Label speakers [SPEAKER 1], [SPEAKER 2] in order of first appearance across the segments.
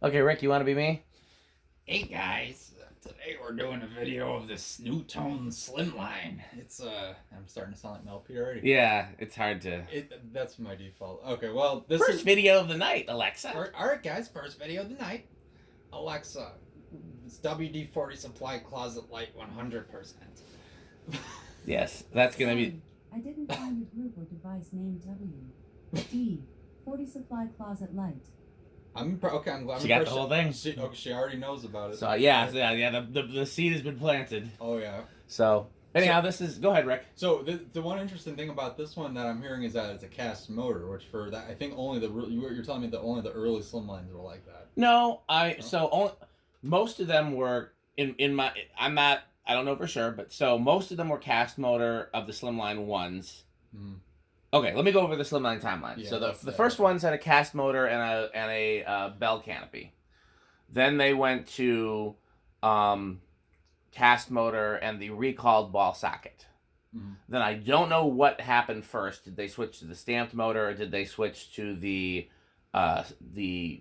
[SPEAKER 1] Okay, Rick, you want to be me?
[SPEAKER 2] Hey guys, today we're doing a video of this Nutone Slimline. It's I'm starting to sound like Mel P already.
[SPEAKER 1] Yeah, it's hard to.
[SPEAKER 2] That's my default. Okay, well this
[SPEAKER 1] First
[SPEAKER 2] is
[SPEAKER 1] video of the night, Alexa.
[SPEAKER 2] all right, guys. First video of the night. Alexa, it's WD-40 supply closet light 100%.
[SPEAKER 1] Yes, that's gonna be.
[SPEAKER 3] I didn't find a group or device named WD-40 supply closet light.
[SPEAKER 2] Okay. I'm glad
[SPEAKER 1] She got the whole thing.
[SPEAKER 2] She already knows about it.
[SPEAKER 1] So yeah. The seed has been planted.
[SPEAKER 2] Oh yeah.
[SPEAKER 1] So anyhow, this is. Go ahead, Rick.
[SPEAKER 2] So the one interesting thing about this one that I'm hearing is that it's a cast motor, which for that I think only you're telling me that only the early Slimlines were like that.
[SPEAKER 1] No, most of them were in my. I don't know for sure, but so most of them were cast motor of the Slimline ones. Mm. Okay, let me go over the Slimline timeline. Yeah, so the first ones had a cast motor and a bell canopy. Then they went to cast motor and the recalled ball socket. Mm-hmm. Then I don't know what happened first. Did they switch to the stamped motor, or did they switch to the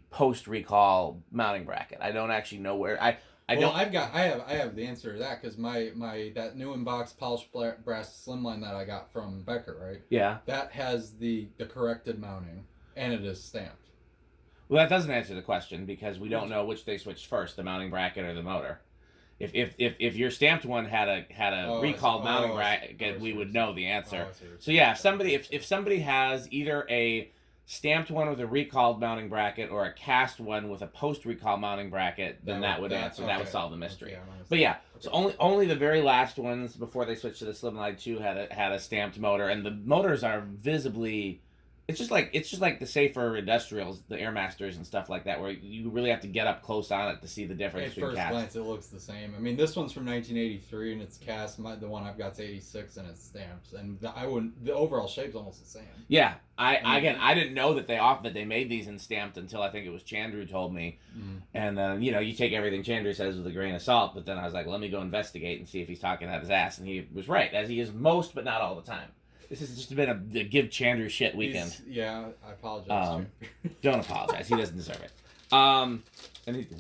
[SPEAKER 1] post recall mounting bracket? I don't actually know where. I
[SPEAKER 2] have the answer to that because that new in-box polished brass Slimline that I got from Becker, right?
[SPEAKER 1] Yeah.
[SPEAKER 2] That has the corrected mounting and it is stamped.
[SPEAKER 1] Well, that doesn't answer the question because we don't know which they switched first, the mounting bracket or the motor. If your stamped one had a recalled mounting bracket, we would know the answer. So yeah, if somebody has either a stamped one with a recalled mounting bracket or a cast one with a post recall mounting bracket, then that would solve the mystery. Okay, but yeah, so only the very last ones before they switched to the Slimline 2 had a stamped motor, and the motors are visibly. It's just like the safer industrials, the Airmasters and stuff like that, where you really have to get up close on it to see the difference.
[SPEAKER 2] At first glance, it looks the same. I mean, this one's from 1983 and it's cast. The one I've got's 86 and it's stamped. And the overall shape's almost the same.
[SPEAKER 1] Yeah, I didn't know that they made these in stamped until I think it was Chandru told me. Mm. And then you take everything Chandru says with a grain of salt. But then I was like, let me go investigate and see if he's talking out his ass. And he was right, as he is most, but not all the time. This has just been a give Chandru shit weekend.
[SPEAKER 2] I apologize.
[SPEAKER 1] Don't apologize. He doesn't deserve it. And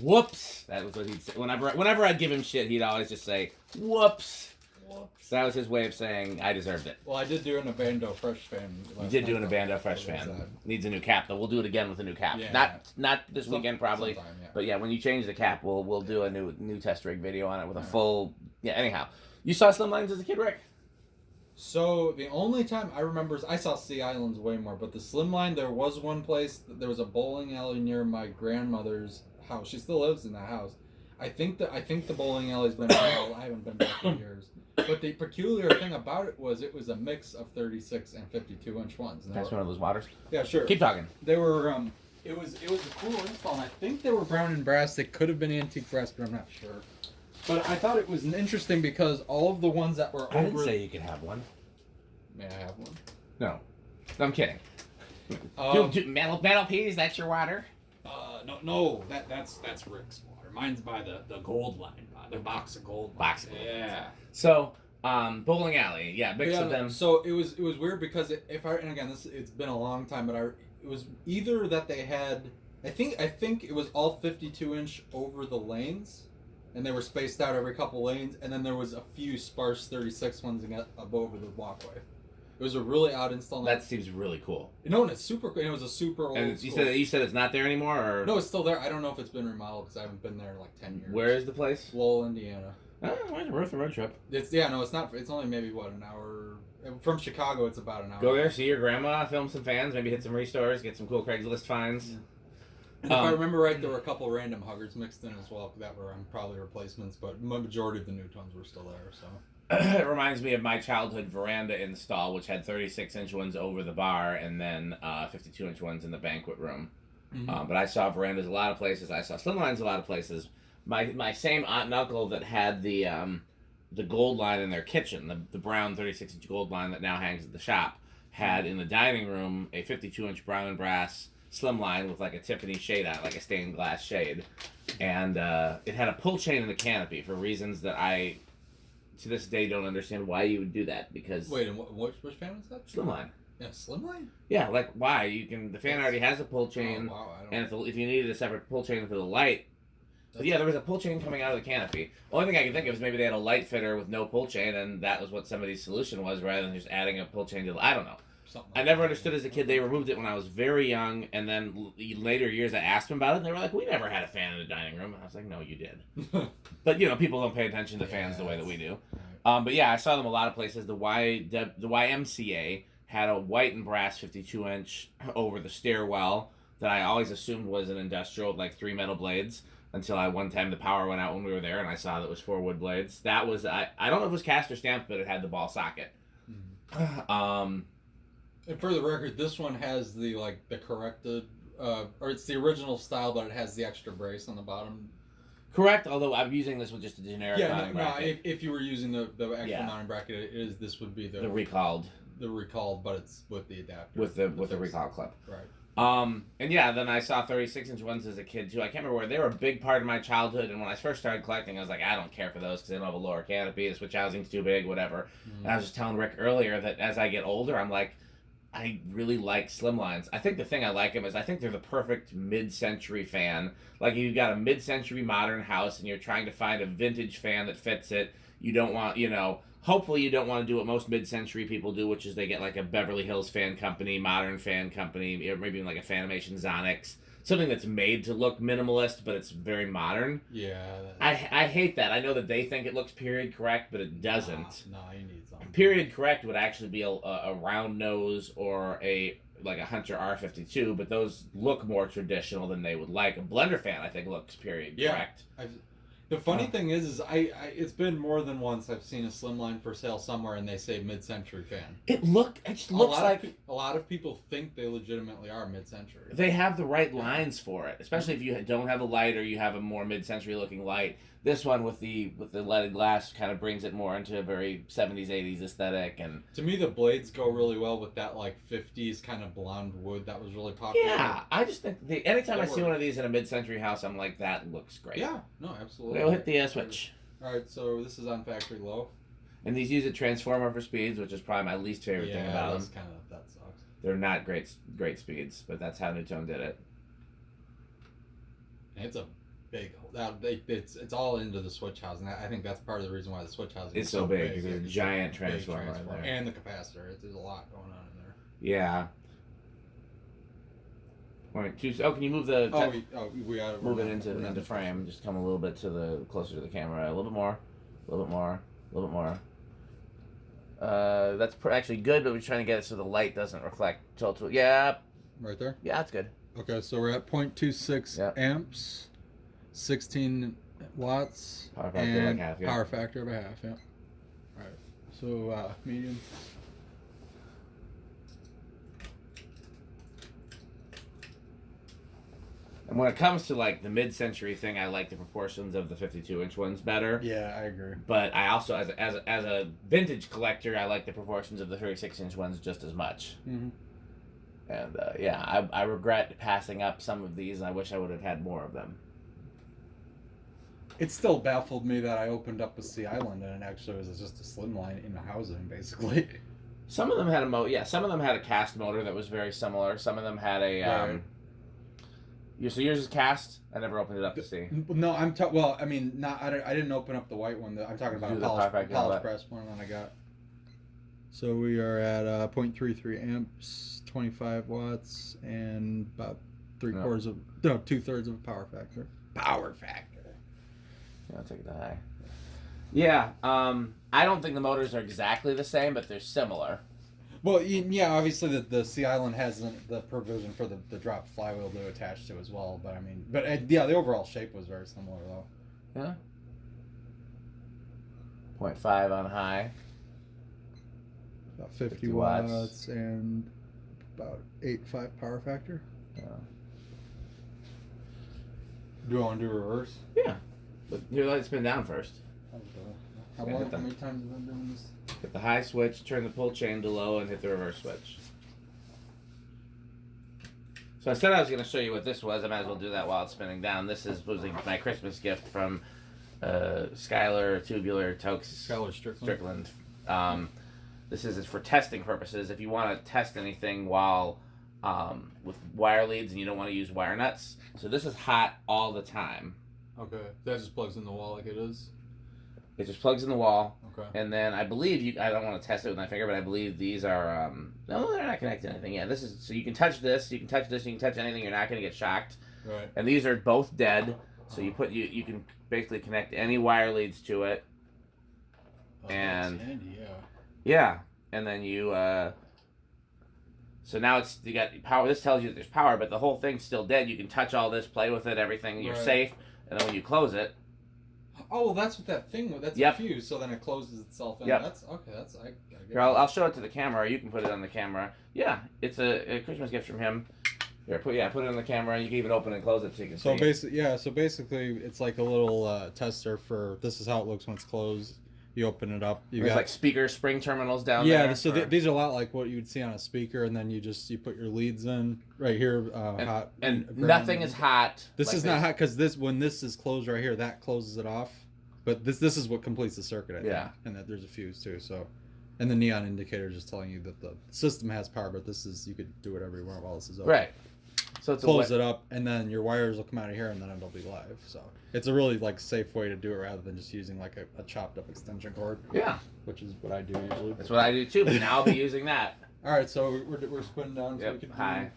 [SPEAKER 1] whoops. That was what he'd say. Whenever I'd give him shit, he'd always just say, whoops. Whoops. That was his way of saying I deserved it.
[SPEAKER 2] Well, I did do an Abando Fresh Fan.
[SPEAKER 1] You did do an Abando Fresh Fan. Needs a new cap, though. We'll do it again with a new cap. Yeah. Not this weekend, probably. Yeah. But yeah, when you change the cap, we'll do a new test rig video on it with a full... Yeah, anyhow. You saw Slimlines as a kid, Rick?
[SPEAKER 2] So the only time I remember is I saw Sea Islands way more, but the Slimline, there was one place, there was a bowling alley near my grandmother's house. She still lives in that house. I think the bowling alley's been around. I haven't been back in years. But the peculiar thing about it was a mix of 36 and 52-inch ones.
[SPEAKER 1] That's one of those waters?
[SPEAKER 2] Yeah, sure.
[SPEAKER 1] Keep talking.
[SPEAKER 2] They were it was a cool install, and I think they were brown and brass. They could have been antique brass, but I'm not sure. But I thought it was interesting because all of the ones that were over...
[SPEAKER 1] I didn't say you could have one.
[SPEAKER 2] May I have one?
[SPEAKER 1] No. I'm kidding. Metal peas, that's your water?
[SPEAKER 2] No. That's Rick's water. Mine's by the gold line. The box of gold.
[SPEAKER 1] Box of gold.
[SPEAKER 2] Yeah.
[SPEAKER 1] So, bowling alley. Yeah, mix of them.
[SPEAKER 2] So it was weird because and again, it's been a long time, but it was either that they had... I think it was all 52-inch over the lanes. And they were spaced out every couple lanes, and then there was a few sparse 36 ones up over the walkway. It was a really odd install.
[SPEAKER 1] That seems really cool.
[SPEAKER 2] No, and it's super. It was a super old.
[SPEAKER 1] And you said it's not there anymore, or
[SPEAKER 2] no, it's still there. I don't know if it's been remodeled because I haven't been there in like 10 years.
[SPEAKER 1] Where is the place?
[SPEAKER 2] Lowell, Indiana.
[SPEAKER 1] Oh, it's worth a road trip.
[SPEAKER 2] It's not. It's only maybe an hour from Chicago. It's about an hour.
[SPEAKER 1] Go there, see your grandma, film some fans, maybe hit some restores, get some cool Craigslist finds. Yeah.
[SPEAKER 2] And if I remember right, there were a couple random huggers mixed in as well that were probably replacements, but the majority of the Nutones were still there. So
[SPEAKER 1] it reminds me of my childhood veranda install, which had 36-inch ones over the bar and then 52-inch ones in the banquet room. Mm-hmm. But I saw verandas a lot of places. I saw Slimlines a lot of places. My same aunt and uncle that had the gold line in their kitchen, the brown 36-inch gold line that now hangs at the shop, had in the dining room a 52-inch brown and brass Slimline with like a Tiffany shade on it, like a stained glass shade, and it had a pull chain in the canopy for reasons that to this day don't understand why you would do that, because...
[SPEAKER 2] Wait, and which fan was that?
[SPEAKER 1] Slimline.
[SPEAKER 2] Yeah, Slimline?
[SPEAKER 1] Yeah, like why? You can the fan already has a pull chain,
[SPEAKER 2] Oh, wow, I don't
[SPEAKER 1] and if you needed a separate pull chain for the light. But yeah, there was a pull chain coming out of the canopy. Only thing I can think of is maybe they had a light fitter with no pull chain, and that was what somebody's solution was, rather than just adding a pull chain to. I don't know. I never understood as a kid. They removed it when I was very young, and then later years I asked them about it, and they were like, "We never had a fan in the dining room." And I was like, "No, you did." But people don't pay attention to fans the way that we do. But yeah, I saw them a lot of places. The YMCA had a white and brass 52-inch over the stairwell that I always assumed was an industrial with like 3 metal blades. Until one time the power went out when we were there, and I saw that it was 4 wood blades. That was I don't know if it was cast or stamped, but it had the ball socket.
[SPEAKER 2] And for the record, this one has the corrected, or it's the original style, but it has the extra brace on the bottom.
[SPEAKER 1] Correct. Although I'm using this with just a generic mounting bracket.
[SPEAKER 2] If you were using the extra mounting bracket, this would be the
[SPEAKER 1] recalled.
[SPEAKER 2] The recalled, but it's with the adapter.
[SPEAKER 1] With the recall clip.
[SPEAKER 2] Right.
[SPEAKER 1] And yeah, then I saw 36-inch ones as a kid too. I can't remember where they were a big part of my childhood. And when I first started collecting, I was like, I don't care for those because they don't have a lower canopy. The switch housing's too big, whatever. And I was just telling Rick earlier that as I get older, I'm like, I really like Slimlines. I think the thing I like them is I think they're the perfect mid-century fan. Like if you've got a mid-century modern house and you're trying to find a vintage fan that fits it, you don't want, hopefully you don't want to do what most mid-century people do, which is they get like a Beverly Hills fan company, modern fan company, or maybe like a Fanimation Zonix. Something that's made to look minimalist, but it's very modern.
[SPEAKER 2] Yeah.
[SPEAKER 1] I hate that. I know that they think it looks period correct, but it doesn't.
[SPEAKER 2] No, you need something.
[SPEAKER 1] Period correct would actually be a round nose or a Hunter R52, but those look more traditional than they would like. A blender fan, I think, looks period correct.
[SPEAKER 2] The funny thing is I it's been more than once I've seen a Slimline for sale somewhere and they say mid-century fan.
[SPEAKER 1] It just looks like
[SPEAKER 2] a lot of people think they legitimately are mid-century.
[SPEAKER 1] They have the right lines for it, especially if you don't have a light or you have a more mid-century looking light. This one with the leaded glass kind of brings it more into a very 70s 80s aesthetic. And
[SPEAKER 2] to me the blades go really well with that 50s kind of blonde wood that was really popular.
[SPEAKER 1] Yeah, I just think anytime I see one of these in a mid-century house, I'm like, that looks great.
[SPEAKER 2] Yeah, no, absolutely.
[SPEAKER 1] We'll hit the switch.
[SPEAKER 2] Alright, so this is on factory low.
[SPEAKER 1] And these use a transformer for speeds, which is probably my least favorite thing about them.
[SPEAKER 2] That sucks.
[SPEAKER 1] They're not great speeds, but that's how Nutone did it.
[SPEAKER 2] And it's a big. It's all into the switch housing. I think that's part of the reason why the switch housing is so big.
[SPEAKER 1] Because there's a giant transformer right there.
[SPEAKER 2] And the capacitor. There's a lot going on in there.
[SPEAKER 1] Yeah. 0.2. Oh, can you move the?
[SPEAKER 2] We got
[SPEAKER 1] move it into frame. Just come a little bit closer to the camera. A little bit more. A little bit more. A little bit more. That's actually good, but we're trying to get it so the light doesn't reflect total. Yeah.
[SPEAKER 2] Right there.
[SPEAKER 1] Yeah, that's good.
[SPEAKER 2] Okay, so we're at 0.26 amps, 16 watts,
[SPEAKER 1] power factor
[SPEAKER 2] and
[SPEAKER 1] half,
[SPEAKER 2] power factor of a half. Yeah. All right. So medium.
[SPEAKER 1] And when it comes to the mid-century thing, I like the proportions of the 52-inch ones better.
[SPEAKER 2] Yeah, I agree.
[SPEAKER 1] But I also, as a vintage collector, I like the proportions of the 36-inch ones just as much.
[SPEAKER 2] Mm-hmm.
[SPEAKER 1] And I regret passing up some of these, and I wish I would have had more of them.
[SPEAKER 2] It still baffled me that I opened up a Sea Island and it actually was just a Slimline in the housing, basically.
[SPEAKER 1] Some of them had some of them had a cast motor that was very similar. Some of them had a so yours is cast? I never opened it up to see.
[SPEAKER 2] No, I didn't open up the white one. I'm talking about a polish press one that I got. So we are at 0.33 amps, 25 watts, and about 2/3 of a power factor.
[SPEAKER 1] Power factor. Yeah, I'll take it to high. Yeah, I don't think the motors are exactly the same, but they're similar.
[SPEAKER 2] Well, yeah, obviously the Sea Island has the provision for the drop flywheel to attach to as well. But the overall shape was very similar though.
[SPEAKER 1] Yeah. 0.5 on high.
[SPEAKER 2] About 50 watts and about 8.5 power factor.
[SPEAKER 1] Yeah.
[SPEAKER 2] Do I want to do reverse?
[SPEAKER 1] Yeah. But you let it spin down first.
[SPEAKER 2] How many times have I been doing this?
[SPEAKER 1] Hit the high switch, turn the pull chain to low, and hit the reverse switch. So I said I was going to show you what this was. I might as well do that while it's spinning down. This was my Christmas gift from Skylar Tubular Tokes
[SPEAKER 2] Skylar Strickland.
[SPEAKER 1] This This is for testing purposes. If you want to test anything while with wire leads and you don't want to use wire nuts. So this is hot all the time.
[SPEAKER 2] Okay. That just plugs in the wall like it is?
[SPEAKER 1] It just plugs in the wall.
[SPEAKER 2] Okay.
[SPEAKER 1] And then I believe I don't want to test it with my finger, but I believe these are, no, they're not connected to anything. Yeah, this is, so you can touch this, you can touch this, you can touch anything, you're not going to get shocked.
[SPEAKER 2] Right.
[SPEAKER 1] And these are both dead, so you can basically connect any wire leads to it.
[SPEAKER 2] Oh,
[SPEAKER 1] And
[SPEAKER 2] that's handy, yeah.
[SPEAKER 1] yeah, and then you, so now you got power. This tells you that there's power, but the whole thing's still dead. You can touch all this, play with it, everything. You're safe. And then when you close it.
[SPEAKER 2] Oh, well, that's what that thing was. That's
[SPEAKER 1] Yep.
[SPEAKER 2] a fuse, so then it closes itself in.
[SPEAKER 1] Yep.
[SPEAKER 2] That's okay. That's I get
[SPEAKER 1] Here, I'll show it to the camera, or you can put it on the camera. Yeah, it's a Christmas gift from him. Here, put it on the camera. You can even open and close it so you can see.
[SPEAKER 2] So basically, it's like a little tester for. This is how it looks when it's closed. You open it up.
[SPEAKER 1] There's like speaker spring terminals down there.
[SPEAKER 2] Yeah, so these are a lot like what you would see on a speaker, and then you put your leads in right here. Hot
[SPEAKER 1] and nothing is hot.
[SPEAKER 2] This is not hot because when this is closed right here, that closes it off. But this is what completes the circuit. I think. And that there's a fuse too. So, and the neon indicator is just telling you that the system has power, but you could do whatever you want while this is open.
[SPEAKER 1] Right. So it's
[SPEAKER 2] close it up, and then your wires will come out of here, and then it'll be live. So it's a really safe way to do it rather than just using a chopped up extension cord.
[SPEAKER 1] Yeah,
[SPEAKER 2] which is what I do usually.
[SPEAKER 1] That's what I do too. But now I'll be using that.
[SPEAKER 2] All right, so we're spinning down. So we can
[SPEAKER 1] high.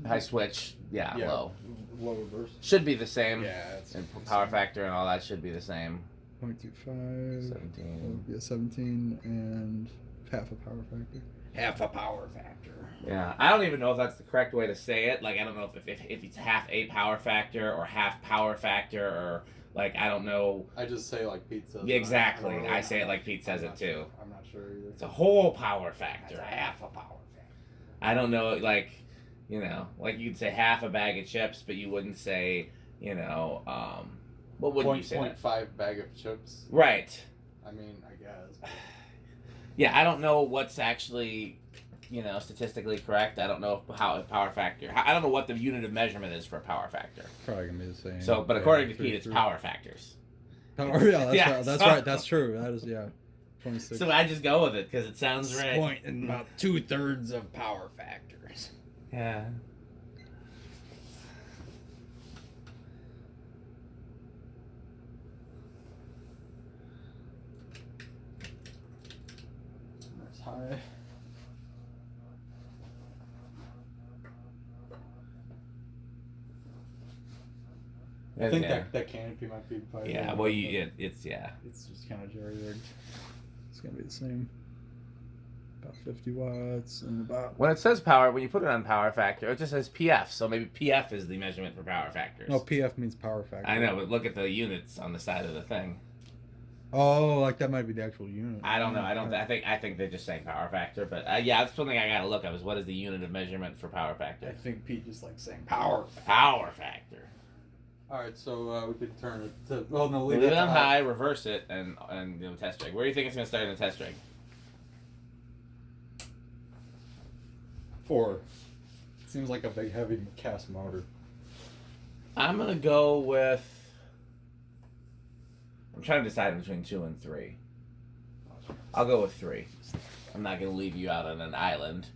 [SPEAKER 1] High switch. Yeah, low.
[SPEAKER 2] Low reverse.
[SPEAKER 1] Should be the same.
[SPEAKER 2] Yeah, it's
[SPEAKER 1] and power factor and all that should be the same.
[SPEAKER 2] 0.25.
[SPEAKER 1] 17.
[SPEAKER 2] Yeah, 17 and half a power factor. Half a power factor.
[SPEAKER 1] Yeah, I don't even know if that's the correct way to say it. I don't know if it's half a power factor or half power factor or I don't know.
[SPEAKER 2] I just say like Pete says.
[SPEAKER 1] Yeah, exactly. I say it like Pete says it too.
[SPEAKER 2] Sure. I'm not sure either.
[SPEAKER 1] It's a whole power factor.
[SPEAKER 2] That's half a power factor.
[SPEAKER 1] I don't know, you'd say half a bag of chips, but you wouldn't say, what wouldn't you say?
[SPEAKER 2] 0.5 bag of chips.
[SPEAKER 1] Right.
[SPEAKER 2] I mean, I guess.
[SPEAKER 1] Yeah, I don't know what's actually, statistically correct. I don't know how a power factor. I don't know what the unit of measurement is for a power factor.
[SPEAKER 2] Probably gonna be the same.
[SPEAKER 1] So, but according to Pete, it's power factors.
[SPEAKER 2] Power, that's right. That's true. That is 26.
[SPEAKER 1] So I just go with it because it sounds right.
[SPEAKER 2] Point in about 2/3 of power factors.
[SPEAKER 1] Yeah.
[SPEAKER 2] That's high. I think that canopy might be.
[SPEAKER 1] Yeah, well, it's
[SPEAKER 2] It's just kind of jerry-rigged. It's gonna be the same. About 50 watts and about.
[SPEAKER 1] When it says power, when you put it on power factor, it just says PF. So maybe PF is the measurement for power factors.
[SPEAKER 2] No, PF means power factor.
[SPEAKER 1] I know, but look at the units on the side of the thing.
[SPEAKER 2] Oh, that might be the actual unit.
[SPEAKER 1] I don't know. I think they're just saying power factor, but that's something I gotta look up. Is what is the unit of measurement for power factor?
[SPEAKER 2] I think Pete just likes saying power.
[SPEAKER 1] Power factor.
[SPEAKER 2] All right, so we could turn it to. Well, no,
[SPEAKER 1] leave it on high, reverse it, and test rig. Where do you think it's gonna start in the test rig?
[SPEAKER 2] 4. Seems like a big heavy cast motor.
[SPEAKER 1] I'm gonna go with. I'm trying to decide between 2 and 3. I'll go with 3. I'm not gonna leave you out on an island.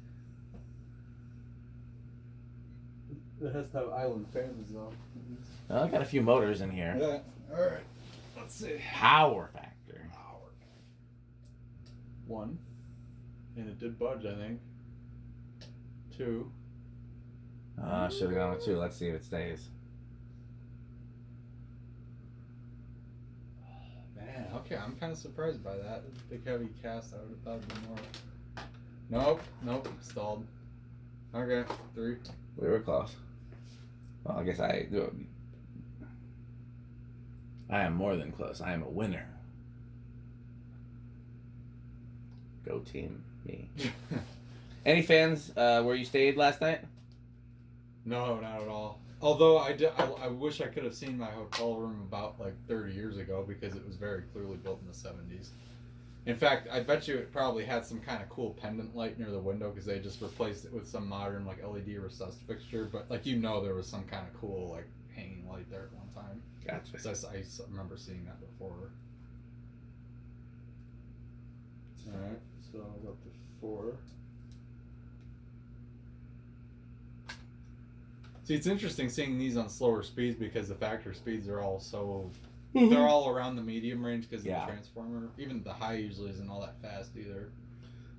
[SPEAKER 2] It has to have island fans though.
[SPEAKER 1] Well, I got a few motors in here.
[SPEAKER 2] Yeah. All right. Let's see.
[SPEAKER 1] Power factor.
[SPEAKER 2] 1. And it did budge, I think. 2.
[SPEAKER 1] Should have gone with 2. Let's see if it stays.
[SPEAKER 2] Man, okay, I'm kind of surprised by that. Big heavy cast, I would have thought it'd be more. Nope, stalled. Okay, 3.
[SPEAKER 1] We were close. Well, I guess I am more than close. I am a winner. Go team, me. Any fans where you stayed last night?
[SPEAKER 2] No, not at all. Although I wish I could have seen my hotel room about 30 years ago because it was very clearly built in the 70s. In fact, I bet you it probably had some kind of cool pendant light near the window because they just replaced it with some modern LED recessed fixture. But there was some kind of cool hanging light there at one time.
[SPEAKER 1] Gotcha.
[SPEAKER 2] I remember seeing that before.
[SPEAKER 1] It's
[SPEAKER 2] Alright, so I'll go up to 4. See, it's interesting seeing these on slower speeds because the factor speeds are all so... They're all around the medium range because of the transformer. Even the high usually isn't all that fast either.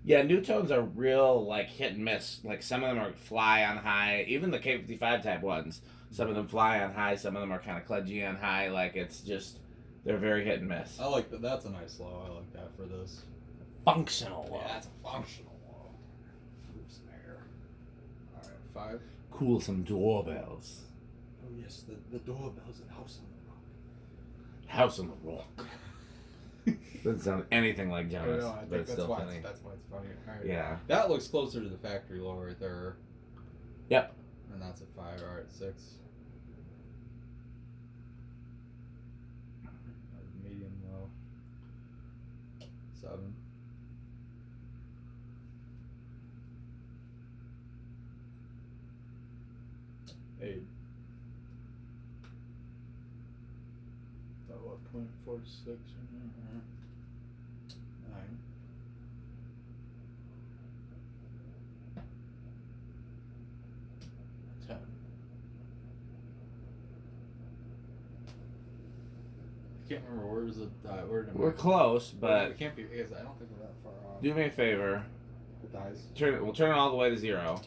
[SPEAKER 1] Yeah, Nutones are real, like, hit and miss. Like, some of them are fly on high. Even the K55 type ones. Some of them fly on high. Some of them are kind of kludgy on high. Like, it's just... They're very hit and miss.
[SPEAKER 2] I like that. That's a nice low. I like that for this.
[SPEAKER 1] Functional low.
[SPEAKER 2] Yeah, that's a functional low. Move some air. Alright, 5.
[SPEAKER 1] Cool some doorbells.
[SPEAKER 2] Oh, yes, the doorbells at House on the Rock.
[SPEAKER 1] House on the Rock. Doesn't sound anything like Jonas,
[SPEAKER 2] I think
[SPEAKER 1] but it's
[SPEAKER 2] that's
[SPEAKER 1] still
[SPEAKER 2] why
[SPEAKER 1] funny.
[SPEAKER 2] that's why it's funny. Right.
[SPEAKER 1] Yeah.
[SPEAKER 2] That looks closer to the factory low right there.
[SPEAKER 1] Yep.
[SPEAKER 2] And that's a 5. Alright, 6. Medium low. 7. 8. Oh, what, 0.46 or 9. 10. I can't remember where is it.
[SPEAKER 1] We're close, but
[SPEAKER 2] it can't be because I don't think we're that far off.
[SPEAKER 1] do me a favor.
[SPEAKER 2] It dies.
[SPEAKER 1] We'll turn it all the way to 0,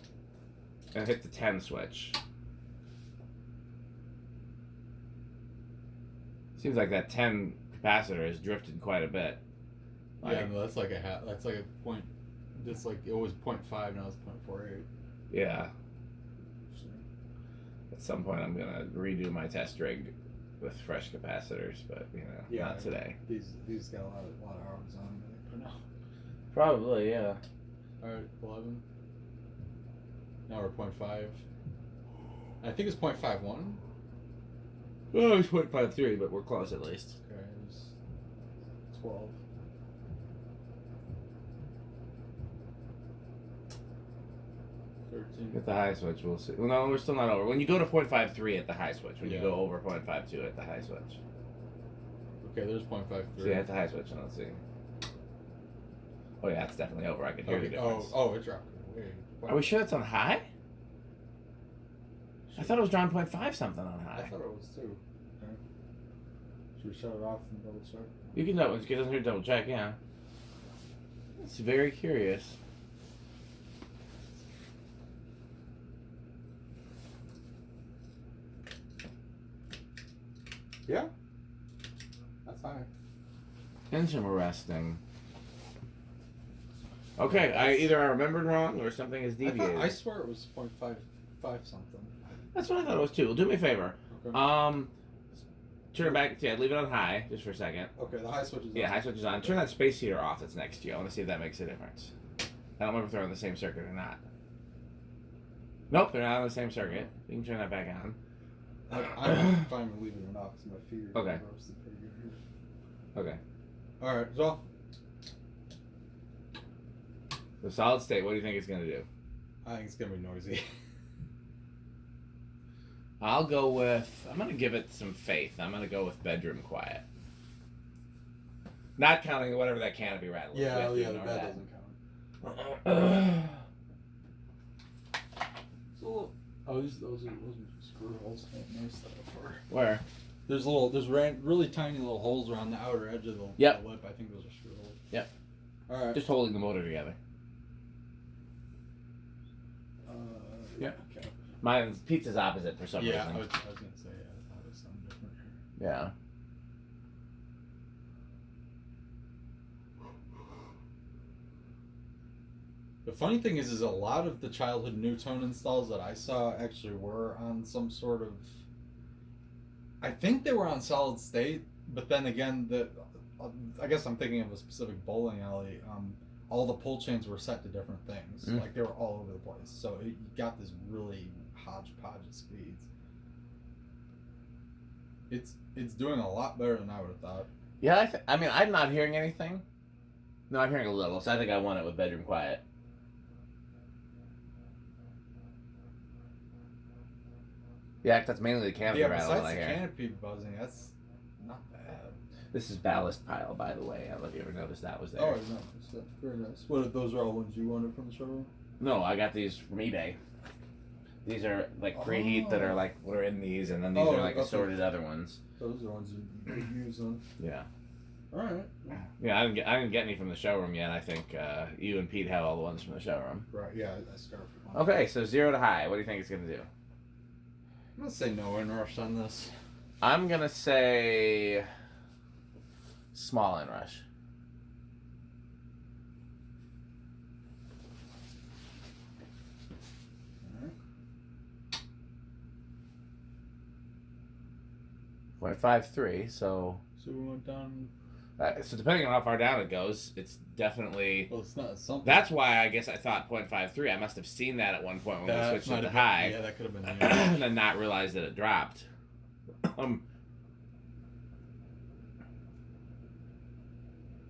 [SPEAKER 1] and hit the 10 switch. Seems like that 10 capacitor has drifted quite a bit. Like,
[SPEAKER 2] Yeah, no, that's like a that's like a point. Just like it was 0.5, now it's 0.48.
[SPEAKER 1] yeah. At some point, I'm gonna redo my test rig with fresh capacitors, but not today.
[SPEAKER 2] These got a lot of hours on them that they put out.
[SPEAKER 1] Probably, yeah.
[SPEAKER 2] All right, 11. Now we're 0.5. I think it's 0.51.
[SPEAKER 1] Oh, it's 0.53, but we're close at least.
[SPEAKER 2] Okay, it's 12. 13.
[SPEAKER 1] At the high switch, we'll see. Well, no, we're still not over. When you go to 0.53 at the high switch, when you go over 0.52 at the high switch.
[SPEAKER 2] Okay, there's 0.53.
[SPEAKER 1] So you hit the high switch and let's see. Oh yeah, it's definitely over. I can hear the difference.
[SPEAKER 2] Oh, it dropped. Wait,
[SPEAKER 1] are we sure it's on high? I thought it was drawing 0.5 something on high.
[SPEAKER 2] I thought it was too. Okay. Should we shut it off and double check?
[SPEAKER 1] You can double check, yeah. It's very curious.
[SPEAKER 2] Yeah. That's high.
[SPEAKER 1] Interesting. Okay, either I remembered wrong or something is deviated.
[SPEAKER 2] I swear it was 0.55 something.
[SPEAKER 1] That's what I thought it was too. Well, do me a favor.
[SPEAKER 2] Okay.
[SPEAKER 1] Turn it back. Yeah, leave it on high just for a second.
[SPEAKER 2] Okay, the high switch is on.
[SPEAKER 1] Yeah, high switch is on. Turn that space heater off that's next to you. I want to see if that makes a difference. I don't remember if they're on the same circuit or not. Nope, they're not on the same circuit. You can turn that back on.
[SPEAKER 2] I'm fine with leaving it off because my feet are
[SPEAKER 1] Okay.
[SPEAKER 2] roasted pretty good here.
[SPEAKER 1] Okay.
[SPEAKER 2] All right, so
[SPEAKER 1] The solid state, what do you think it's going to do?
[SPEAKER 2] I think it's gonna be noisy.
[SPEAKER 1] I'm going to give it some faith. I'm going to go with bedroom quiet. Not counting whatever that canopy rattle is.
[SPEAKER 2] Yeah,
[SPEAKER 1] We
[SPEAKER 2] the
[SPEAKER 1] have to
[SPEAKER 2] bed
[SPEAKER 1] ignore
[SPEAKER 2] doesn't count.
[SPEAKER 1] that.
[SPEAKER 2] So, those are screw holes. I haven't noticed that before.
[SPEAKER 1] Where?
[SPEAKER 2] There's really tiny little holes around the outer edge of the lip. I think those are screw holes.
[SPEAKER 1] Yep.
[SPEAKER 2] All right.
[SPEAKER 1] Just holding the motor together.
[SPEAKER 2] Yeah. Okay.
[SPEAKER 1] Mine's pizza's opposite for some reason.
[SPEAKER 2] I was gonna say I thought it was something different here.
[SPEAKER 1] Yeah.
[SPEAKER 2] The funny thing is a lot of the childhood Nutone installs that I saw actually were on some sort of. I think they were on solid state, but then again, I guess I'm thinking of a specific bowling alley. All the pull chains were set to different things, like they were all over the place. So you got this really hodgepodge of speeds. It's doing a lot better than I would have thought.
[SPEAKER 1] Yeah, I mean, I'm not hearing anything. No, I'm hearing a little, so I think I want it with bedroom quiet. Yeah, that's mainly the canopy rattle that I
[SPEAKER 2] besides
[SPEAKER 1] hear.
[SPEAKER 2] the canopy buzzing, that's not bad.
[SPEAKER 1] This is ballast pile, by the way. I don't know if you ever noticed that was there.
[SPEAKER 2] Oh, nice. Very nice. What? Those are all ones you wanted from the showroom?
[SPEAKER 1] No, I got these from eBay. These are like preheat that are like what are in these, and then these are like assorted other ones.
[SPEAKER 2] Those are ones you could use then.
[SPEAKER 1] Yeah.
[SPEAKER 2] All right.
[SPEAKER 1] Yeah, I didn't get any from the showroom yet. I think you and Pete have all the ones from the showroom.
[SPEAKER 2] Right. Yeah, I started.
[SPEAKER 1] Okay, so 0 to high. What do you think it's gonna do?
[SPEAKER 2] I'm gonna say no inrush on this.
[SPEAKER 1] I'm gonna say small inrush. Right. 0.53. So
[SPEAKER 2] we went down.
[SPEAKER 1] So depending on how far down it goes, it's definitely.
[SPEAKER 2] Well, it's not something.
[SPEAKER 1] That's why I guess I thought 0.53. I must have seen that at one point when we switched it to high.
[SPEAKER 2] Yeah, that could have been.
[SPEAKER 1] And then not realized that it dropped.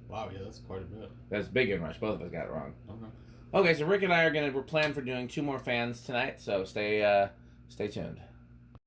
[SPEAKER 2] Wow, yeah, that's quite a bit.
[SPEAKER 1] That's big inrush. Both of us got it wrong.
[SPEAKER 2] Okay.
[SPEAKER 1] Okay, so Rick and I we're planning for doing 2 more fans tonight, so stay tuned.